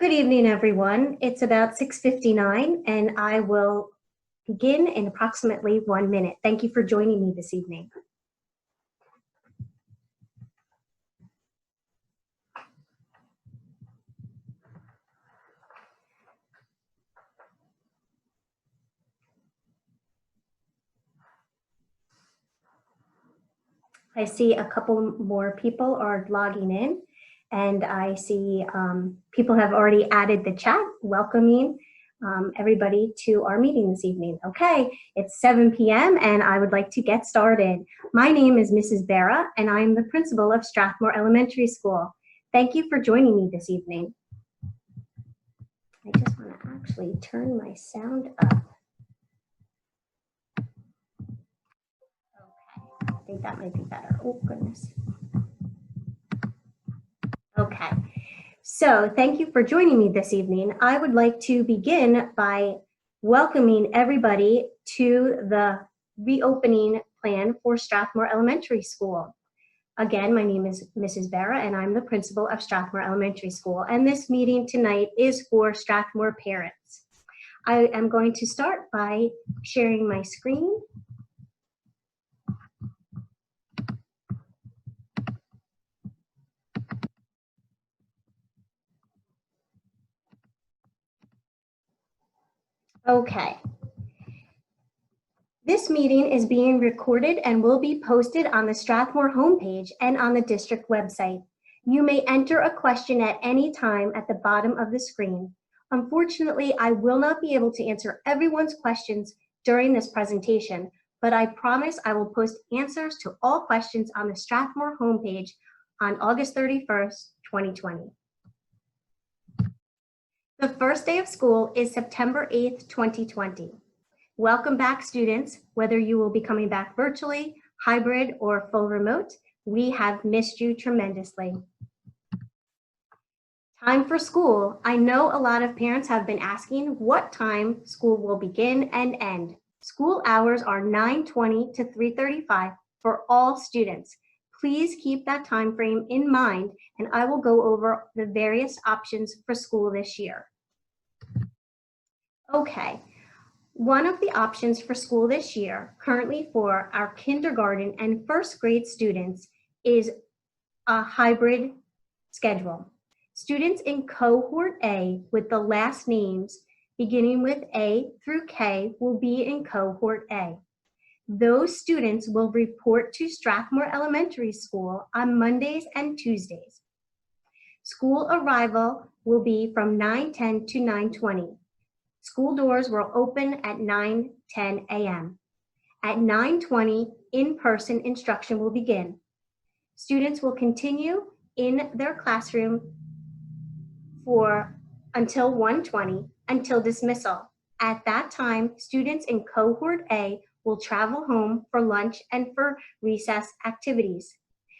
Good evening, everyone. It's about 6:59, and I will begin in approximately 1 minute. Thank you for joining me this evening. I see a couple more people are logging in, and I see people have already added the chat, welcoming everybody to our meeting this evening. Okay, it's 7 p.m. and I would like to get started. My name is Mrs. Barra, and I am the principal of Strathmore Elementary School. Thank you for joining me this evening. I just want to actually turn my sound up. Okay, I think that might be better. Oh, goodness. Okay, so thank you for joining me this evening. I would like to begin by welcoming everybody to the reopening plan for Strathmore Elementary School. Again, my name is Mrs. Barra, and I'm the principal of Strathmore Elementary School. And this meeting tonight is for Strathmore parents. I am going to start by sharing my screen. Okay. This meeting is being recorded and will be posted on the Strathmore homepage and on the district website. You may enter a question at any time at the bottom of the screen. Unfortunately, I will not be able to answer everyone's questions during this presentation, but I promise I will post answers to all questions on the Strathmore homepage on August 31st, 2020. The first day of school is September 8th, 2020. Welcome back, students. Whether you will be coming back virtually, hybrid, or full remote, we have missed you tremendously. Time for school. I know a lot of parents have been asking what time school will begin and end. School hours are 9:20 to 3:35 for all students. Please keep that time frame in mind, and I will go over the various options for school this year. Okay. One of the options for school this year, currently for our kindergarten and first grade students, is a hybrid schedule. Students in cohort A with the last names beginning with A through K will be in cohort A. Those students will report to Strathmore Elementary School on Mondays and Tuesdays. School arrival will be from 9:10 to 9:20. School doors will open at 9:10 a.m. At 9:20, in-person instruction will begin. Students will continue in their classroom until 1:20 until dismissal. At that time, students in cohort A will travel home for lunch and for recess activities.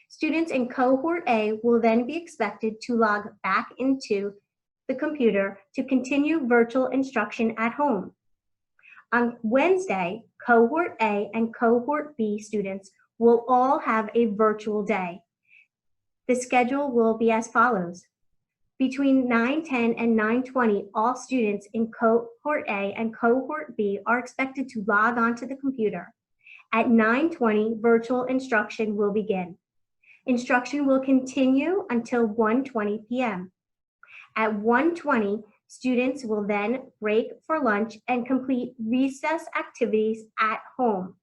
Students in cohort A will then be expected to log back into the computer to continue virtual instruction at home. On Wednesday, cohort A and cohort B students will all have a virtual day. The schedule will be as follows. Between 9:10 and 9:20, all students in cohort A and cohort B are expected to log onto the computer. At 9:20, virtual instruction will begin. Instruction will continue until 1:20 p.m. At 1:20, students will then break for lunch and complete recess activities at home.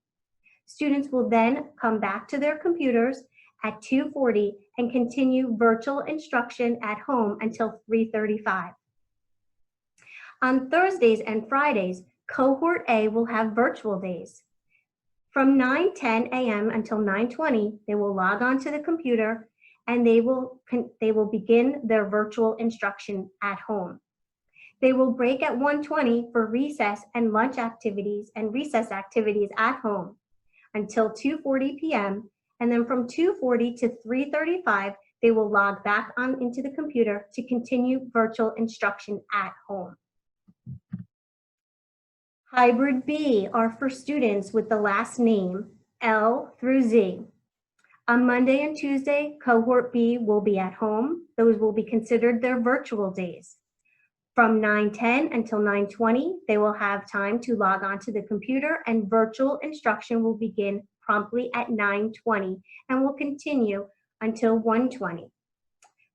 Students will then come back to their computers at 2:40 and continue virtual instruction at home until 3:35. On Thursdays and Fridays, cohort A will have virtual days. From 9:10 a.m. until 9:20, they will log on to the computer and they will begin their virtual instruction at home. They will break at 1:20 for recess and lunch activities and recess activities at home until 2:40 p.m. And then from 2:40 to 3:35, they will log back on into the computer to continue virtual instruction at home. Hybrid B are for students with the last name L through Z. On Monday and Tuesday, cohort B will be at home. Those will be considered their virtual days. From 9:10 until 9:20, they will have time to log on to the computer, and virtual instruction will begin promptly at 9:20 and will continue until 1:20.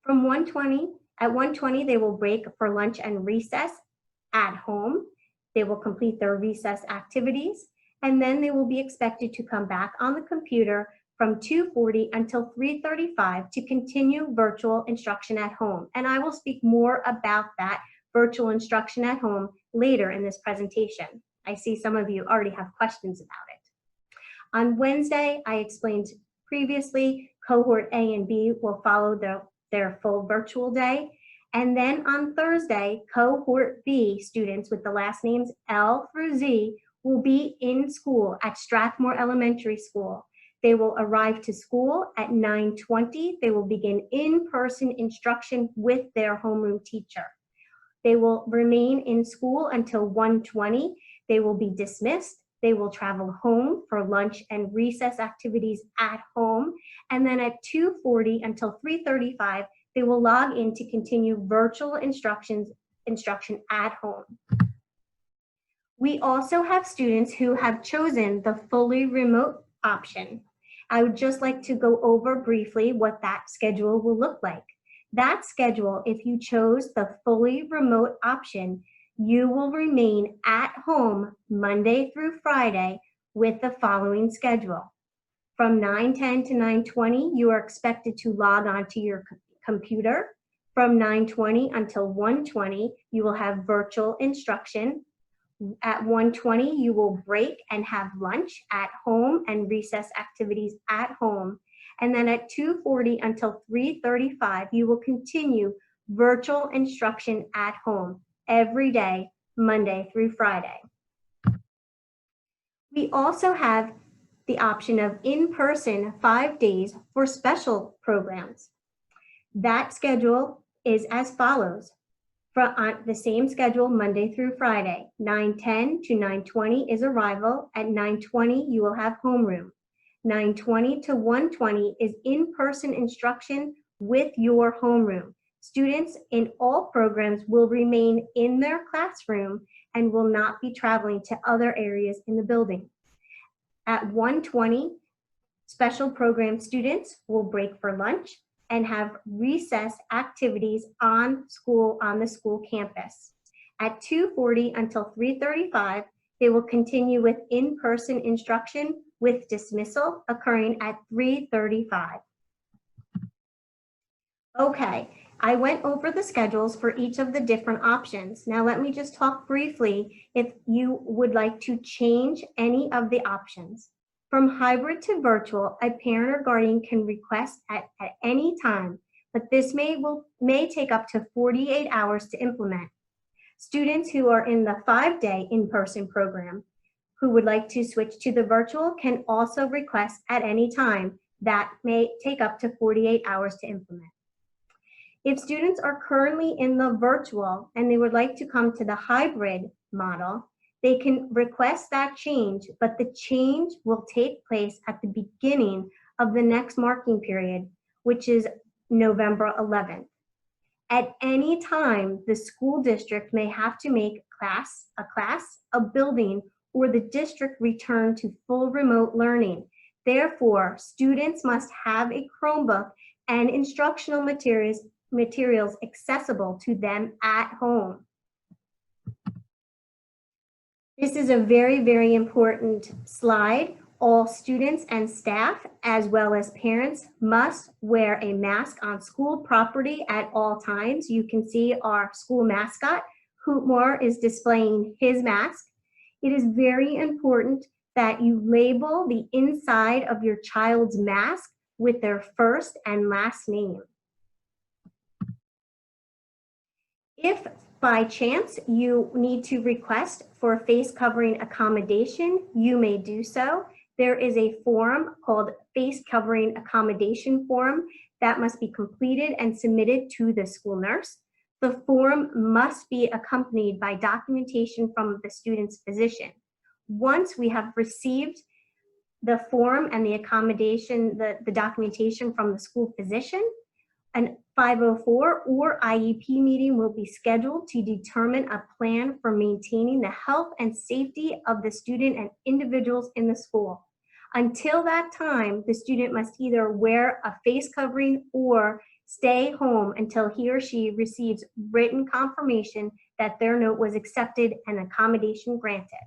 From 1:20, they will break for lunch and recess at home. They will complete their recess activities, and then they will be expected to come back on the computer from 2:40 until 3:35 to continue virtual instruction at home. And I will speak more about that virtual instruction at home later in this presentation. I see some of you already have questions about it. On Wednesday, I explained previously, cohort A and B will follow their full virtual day. And then on Thursday, cohort B students with the last names L through Z will be in school at Strathmore Elementary School. They will arrive to school at 9:20. They will begin in-person instruction with their homeroom teacher. They will remain in school until 1:20. They will be dismissed. They will travel home for lunch and recess activities at home. And then at 2:40 until 3:35, they will log in to continue virtual instruction at home. We also have students who have chosen the fully remote option. I would just like to go over briefly what that schedule will look like. That schedule, if you chose the fully remote option, you will remain at home Monday through Friday with the following schedule. From 9:10 to 9:20, you are expected to log on to your computer. From 9:20 until 1:20, you will have virtual instruction. At 1:20, you will break and have lunch at home and recess activities at home. And then at 2:40 until 3:35, you will continue virtual instruction at home every day, Monday through Friday. We also have the option of in-person 5 days for special programs. That schedule is as follows. On the same schedule, Monday through Friday, 9:10 to 9:20 is arrival. At 9:20, you will have homeroom. 9:20 to 1:20 is in-person instruction with your homeroom. Students in all programs will remain in their classroom and will not be traveling to other areas in the building. At 1:20, special program students will break for lunch and have recess activities on the school campus. At 2:40 until 3:35, they will continue with in-person instruction with dismissal occurring at 3:35. Okay, I went over the schedules for each of the different options. Now let me just talk briefly if you would like to change any of the options. From hybrid to virtual, a parent or guardian can request at any time, but this may take up to 48 hours to implement. Students who are in the 5-day in-person program who would like to switch to the virtual can also request at any time. That may take up to 48 hours to implement. If students are currently in the virtual and they would like to come to the hybrid model, they can request that change, but the change will take place at the beginning of the next marking period, which is November 11th. At any time, the school district may have to make a class, a building, or the district return to full remote learning. Therefore, students must have a Chromebook and instructional materials accessible to them at home. This is a very, very important slide. All students and staff, as well as parents, must wear a mask on school property at all times. You can see our school mascot, Hootmore, is displaying his mask. It is very important that you label the inside of your child's mask with their first and last name. If by chance you need to request for face covering accommodation, you may do so. There is a form called face covering accommodation form that must be completed and submitted to the school nurse. The form must be accompanied by documentation from the student's physician. Once we have received the form and the accommodation, the documentation from the school physician, An 504 or IEP meeting will be scheduled to determine a plan for maintaining the health and safety of the student and individuals in the school. Until that time, the student must either wear a face covering or stay home until he or she receives written confirmation that their note was accepted and accommodation granted.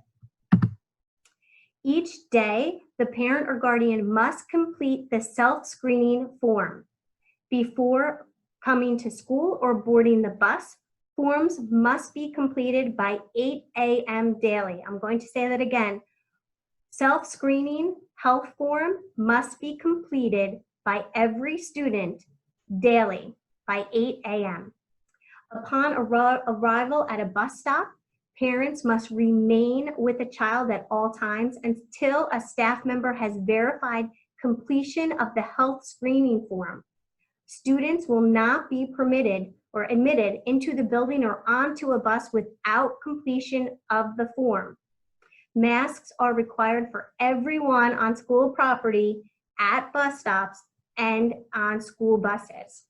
Each day, the parent or guardian must complete the self-screening form. Before coming to school or boarding the bus, forms must be completed by 8 a.m. daily. I'm going to say that again. Self-screening health form must be completed by every student daily by 8 a.m. Upon arrival at a bus stop, parents must remain with the child at all times until a staff member has verified completion of the health screening form. Students will not be permitted or admitted into the building or onto a bus without completion of the form. Masks are required for everyone on school property, at bus stops, and on school buses.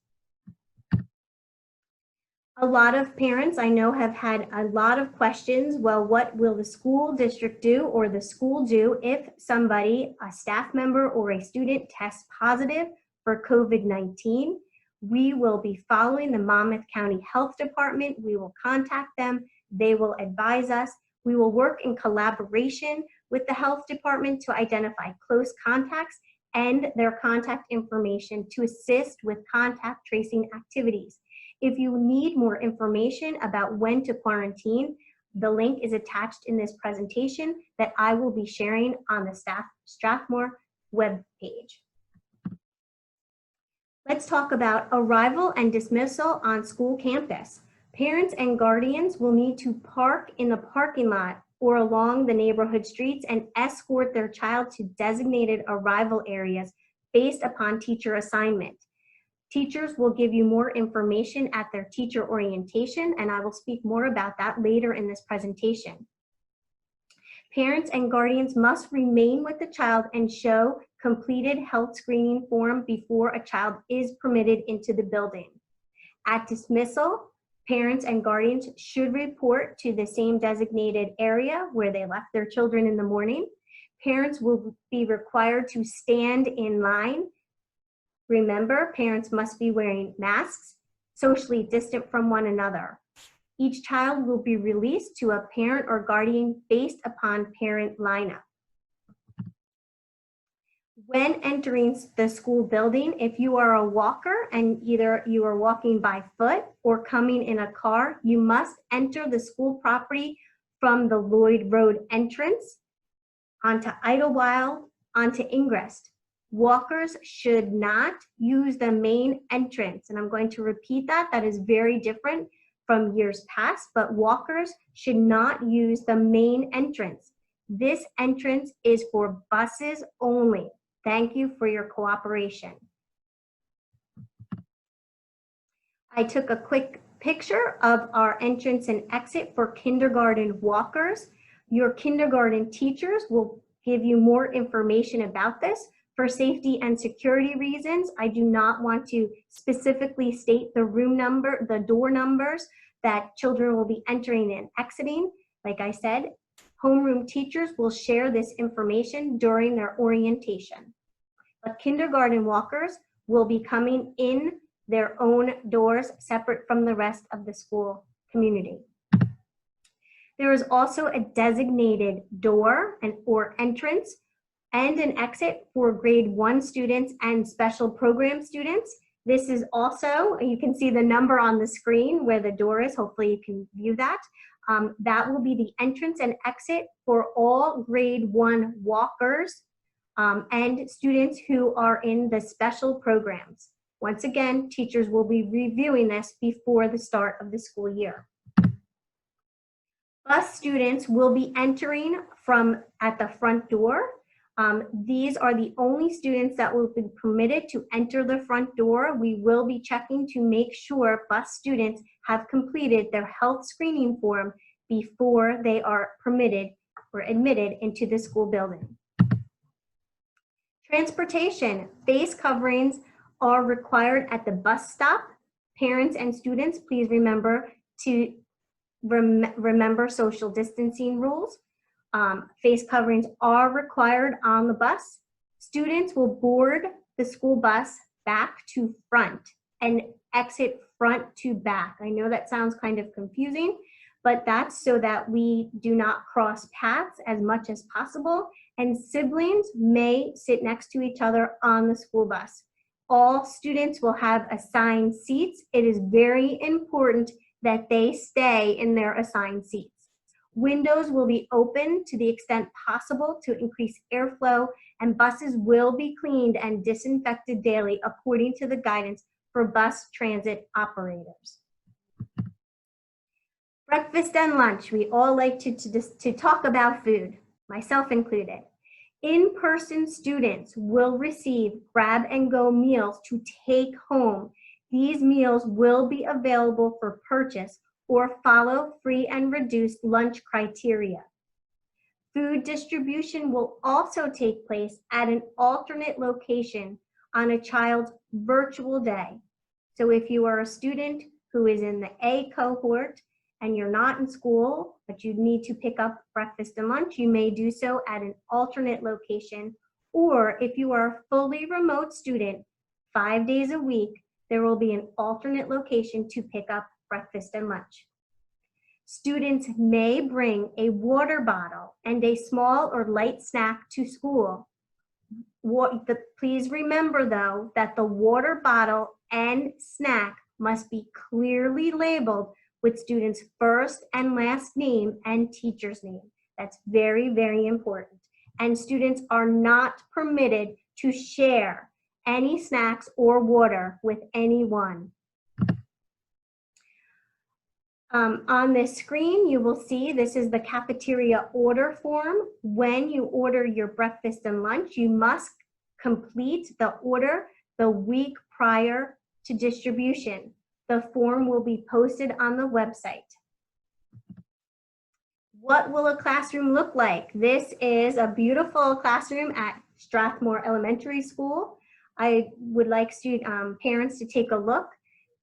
A lot of parents I know have had a lot of questions. Well, what will the school district do or the school do if somebody, a staff member or a student tests positive for COVID-19? We will be following the Monmouth County Health Department. We will contact them. They will advise us. We will work in collaboration with the health department to identify close contacts and their contact information to assist with contact tracing activities. If you need more information about when to quarantine, the link is attached in this presentation that I will be sharing on the Strathmore webpage. Let's talk about arrival and dismissal on school campus. Parents and guardians will need to park in the parking lot or along the neighborhood streets and escort their child to designated arrival areas based upon teacher assignment. Teachers will give you more information at their teacher orientation, and I will speak more about that later in this presentation. Parents and guardians must remain with the child and show completed health screening form before a child is permitted into the building. At dismissal, parents and guardians should report to the same designated area where they left their children in the morning. Parents will be required to stand in line. Remember, parents must be wearing masks, socially distant from one another. Each child will be released to a parent or guardian based upon parent lineup. When entering the school building, if you are a walker and either you are walking by foot or coming in a car, you must enter the school property from the Lloyd Road entrance onto Idlewild, onto Ingress. Walkers should not use the main entrance, and I'm going to repeat that. That is very different from years past, but walkers should not use the main entrance. This entrance is for buses only. Thank you for your cooperation. I took a quick picture of our entrance and exit for kindergarten walkers. Your kindergarten teachers will give you more information about this. For safety and security reasons, I do not want to specifically state the room number, the door numbers that children will be entering and exiting. Like I said, homeroom teachers will share this information during their orientation. But kindergarten walkers will be coming in their own doors separate from the rest of the school community. There is also a designated door or entrance and an exit for grade 1 students and special program students. This is also, you can see the number on the screen where the door is. Hopefully you can view that. That will be the entrance and exit for all grade 1 walkers and students who are in the special programs. Once again, teachers will be reviewing this before the start of the school year. Bus students will be entering from at the front door. These are the only students that will be permitted to enter the front door. We will be checking to make sure bus students have completed their health screening form before they are permitted or admitted into the school building. Transportation, face coverings are required at the bus stop. Parents and students, please remember to remember social distancing rules. Face coverings are required on the bus. Students will board the school bus back to front and exit front to back. I know that sounds kind of confusing, but that's so that we do not cross paths as much as possible, and siblings may sit next to each other on the school bus. All students will have assigned seats. It is very important that they stay in their assigned seats. Windows will be open to the extent possible to increase airflow, and buses will be cleaned and disinfected daily according to the guidance for bus transit operators. Breakfast and lunch. We all like to talk about food, myself included. In-person students will receive grab-and-go meals to take home. These meals will be available for purchase or follow free and reduced lunch criteria. Food distribution will also take place at an alternate location on a child's virtual day. So if you are a student who is in the A cohort and you're not in school, but you need to pick up breakfast and lunch, you may do so at an alternate location. Or if you are a fully remote student, 5 days a week, there will be an alternate location to pick up breakfast and lunch. Students may bring a water bottle and a small or light snack to school. Please remember though that the water bottle and snack must be clearly labeled with students' first and last name and teacher's name. That's very, very important. And students are not permitted to share any snacks or water with anyone. On this screen, you will see this is the cafeteria order form. When you order your breakfast and lunch, you must complete the order the week prior to distribution. The form will be posted on the website. What will a classroom look like? This is a beautiful classroom at Strathmore Elementary School. I would like parents to take a look.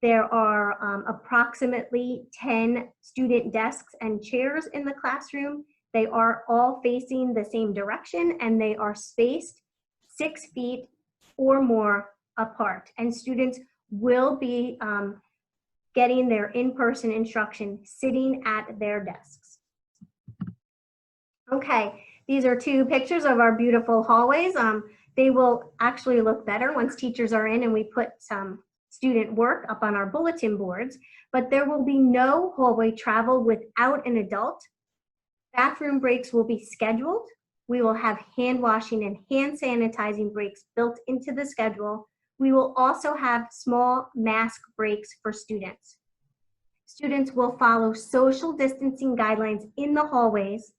There are approximately 10 student desks and chairs in the classroom. They are all facing the same direction and they are spaced 6 feet or more apart. And students will be getting their in-person instruction sitting at their desks. Okay, these are 2 pictures of our beautiful hallways. They will actually look better once teachers are in and we put some student work up on our bulletin boards, but there will be no hallway travel without an adult. Bathroom breaks will be scheduled. We will have hand washing and hand sanitizing breaks built into the schedule. We will also have small mask breaks for students. Students will follow social distancing guidelines in the hallways.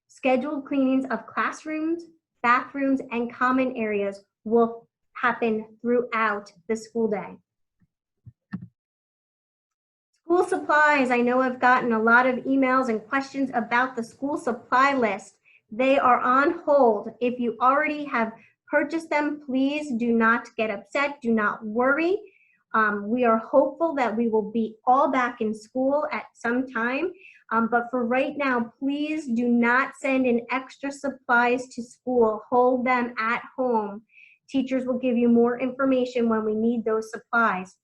Scheduled cleanings of classrooms, bathrooms, and common areas will happen throughout the school day. School supplies. I know I've gotten a lot of emails and questions about the school supply list. They are on hold. If you already have purchased them, please do not get upset. Do not worry. We are hopeful that we will be all back in school at some time. But for right now, please do not send in extra supplies to school. Hold them at home. Teachers will give you more information when we need those supplies.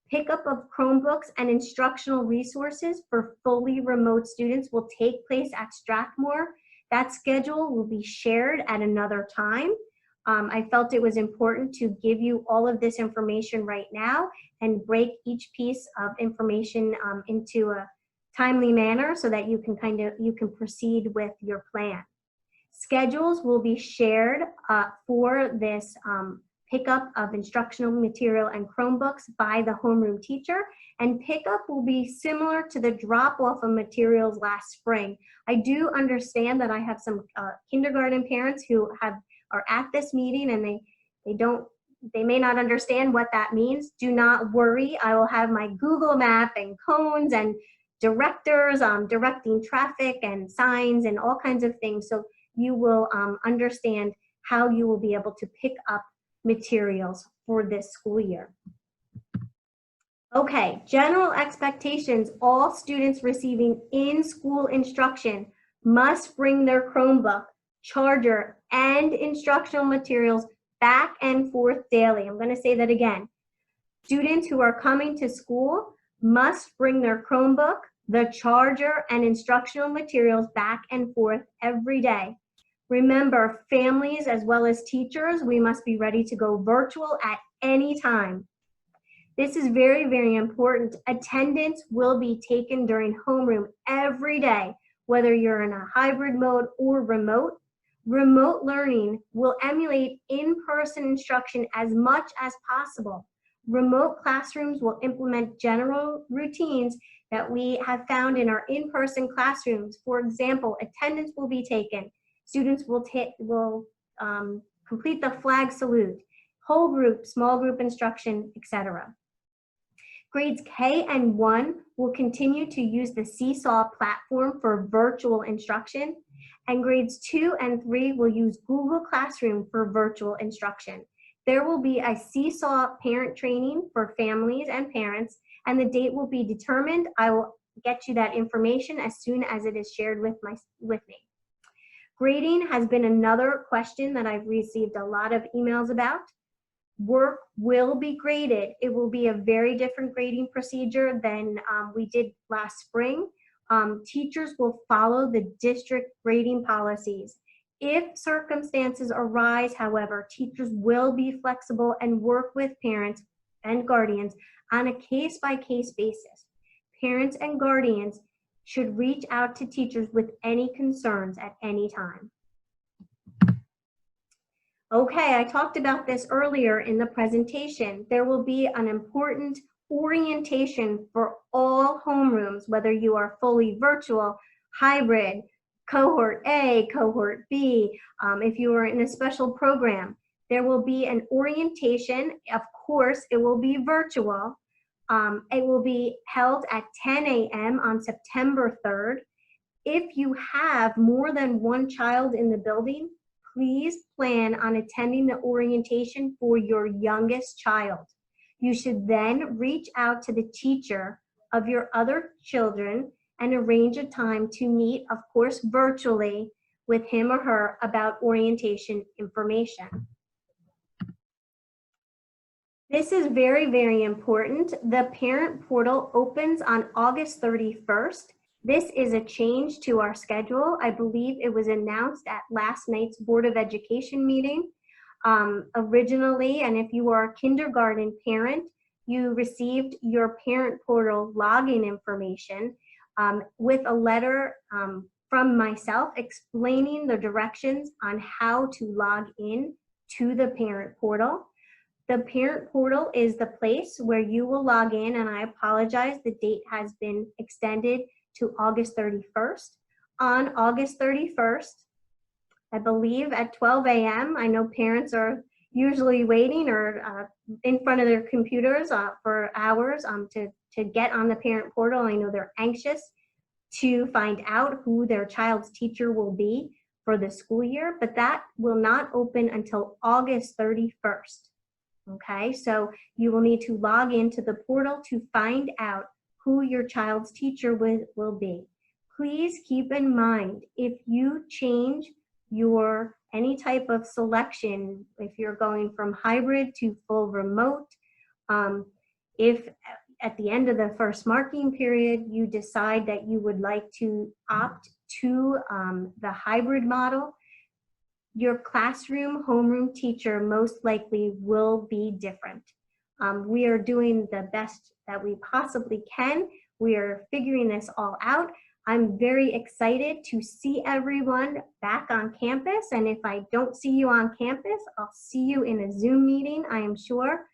Pickup of Chromebooks and instructional resources for fully remote students will take place at Strathmore. That schedule will be shared at another time. I felt it was important to give you all of this information right now and break each piece of information into a timely manner so that you can proceed with your plan. Schedules will be shared for this pickup of instructional material and Chromebooks by the homeroom teacher, and pickup will be similar to the drop-off of materials last spring. I do understand that I have some kindergarten parents who are at this meeting and they may not understand what that means. Do not worry. I will have my Google map and cones and directors directing traffic and signs and all kinds of things, so you will understand how you will be able to pick up materials for this school year. Okay, general expectations. All students receiving in-school instruction must bring their Chromebook, charger, and instructional materials back and forth daily. I'm going to say that again. Students who are coming to school must bring their Chromebook, the charger, and instructional materials back and forth every day. Remember, families as well as teachers, we must be ready to go virtual at any time. This is very, very important. Attendance will be taken during homeroom every day, whether you're in a hybrid mode or remote. Remote learning will emulate in-person instruction as much as possible. Remote classrooms will implement general routines that we have found in our in-person classrooms. For example, attendance will be taken. Students will complete the flag salute, whole group, small group instruction, etc. Grades K and 1 will continue to use the Seesaw platform for virtual instruction, and grades 2 and 3 will use Google Classroom for virtual instruction. There will be a Seesaw parent training for families and parents, and the date will be determined. I will get you that information as soon as it is shared with me. Grading has been another question that I've received a lot of emails about. Work will be graded. It will be a very different grading procedure than we did last spring. Teachers will follow the district grading policies. If circumstances arise, however, teachers will be flexible and work with parents and guardians on a case-by-case basis. Parents and guardians should reach out to teachers with any concerns at any time. Okay, I talked about this earlier in the presentation. There will be an important orientation for all homerooms, whether you are fully virtual, hybrid, cohort A, cohort B, if you are in a special program. There will be an orientation. Of course, it will be virtual. It will be held at 10 a.m. on September 3rd. If you have more than one child in the building, please plan on attending the orientation for your youngest child. You should then reach out to the teacher of your other children and arrange a time to meet, of course, virtually with him or her about orientation information. This is very, very important. The parent portal opens on August 31st. This is a change to our schedule. I believe it was announced at last night's Board of Education meeting. Originally, and if you are a kindergarten parent, you received your parent portal login information with a letter from myself explaining the directions on how to log in to the parent portal. The parent portal is the place where you will log in, and I apologize, the date has been extended to August 31st. On August 31st, I believe at 12 a.m., I know parents are usually waiting or in front of their computers for hours to get on the parent portal. I know they're anxious to find out who their child's teacher will be for the school year, but that will not open until August 31st. Okay, so you will need to log into the portal to find out who your child's teacher will be. Please keep in mind, if you change your any type of selection, if you're going from hybrid to full remote, if at the end of the first marking period you decide that you would like to opt to the hybrid model, your classroom homeroom teacher most likely will be different. We are doing the best that we possibly can. We are figuring this all out. I'm very excited to see everyone back on campus, and if I don't see you on campus, I'll see you in a Zoom meeting, I am sure.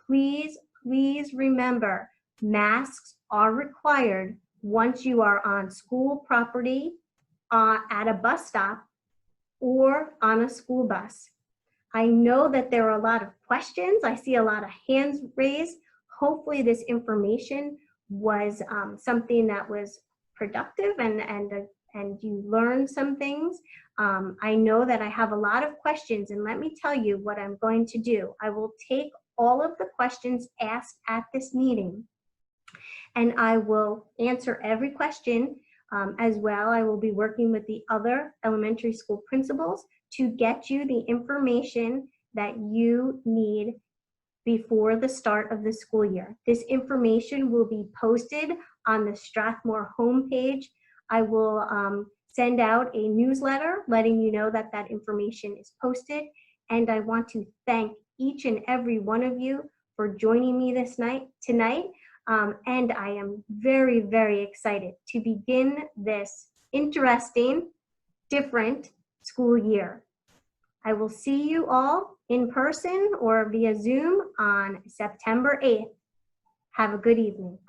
Please, please remember, masks are required once you are on school property, at a bus stop, or on a school bus. I know that there are a lot of questions. I see a lot of hands raised. Hopefully this information was something that was productive and you learned some things. I know that I have a lot of questions, and let me tell you what I'm going to do. I will take all of the questions asked at this meeting. And I will answer every question as well. I will be working with the other elementary school principals to get you the information that you need before the start of the school year. This information will be posted on the Strathmore homepage. I will send out a newsletter letting you know that that information is posted. And I want to thank each and every one of you for joining me tonight. And I am very, very excited to begin this interesting, different school year. I will see you all in person or via Zoom on September 8th. Have a good evening.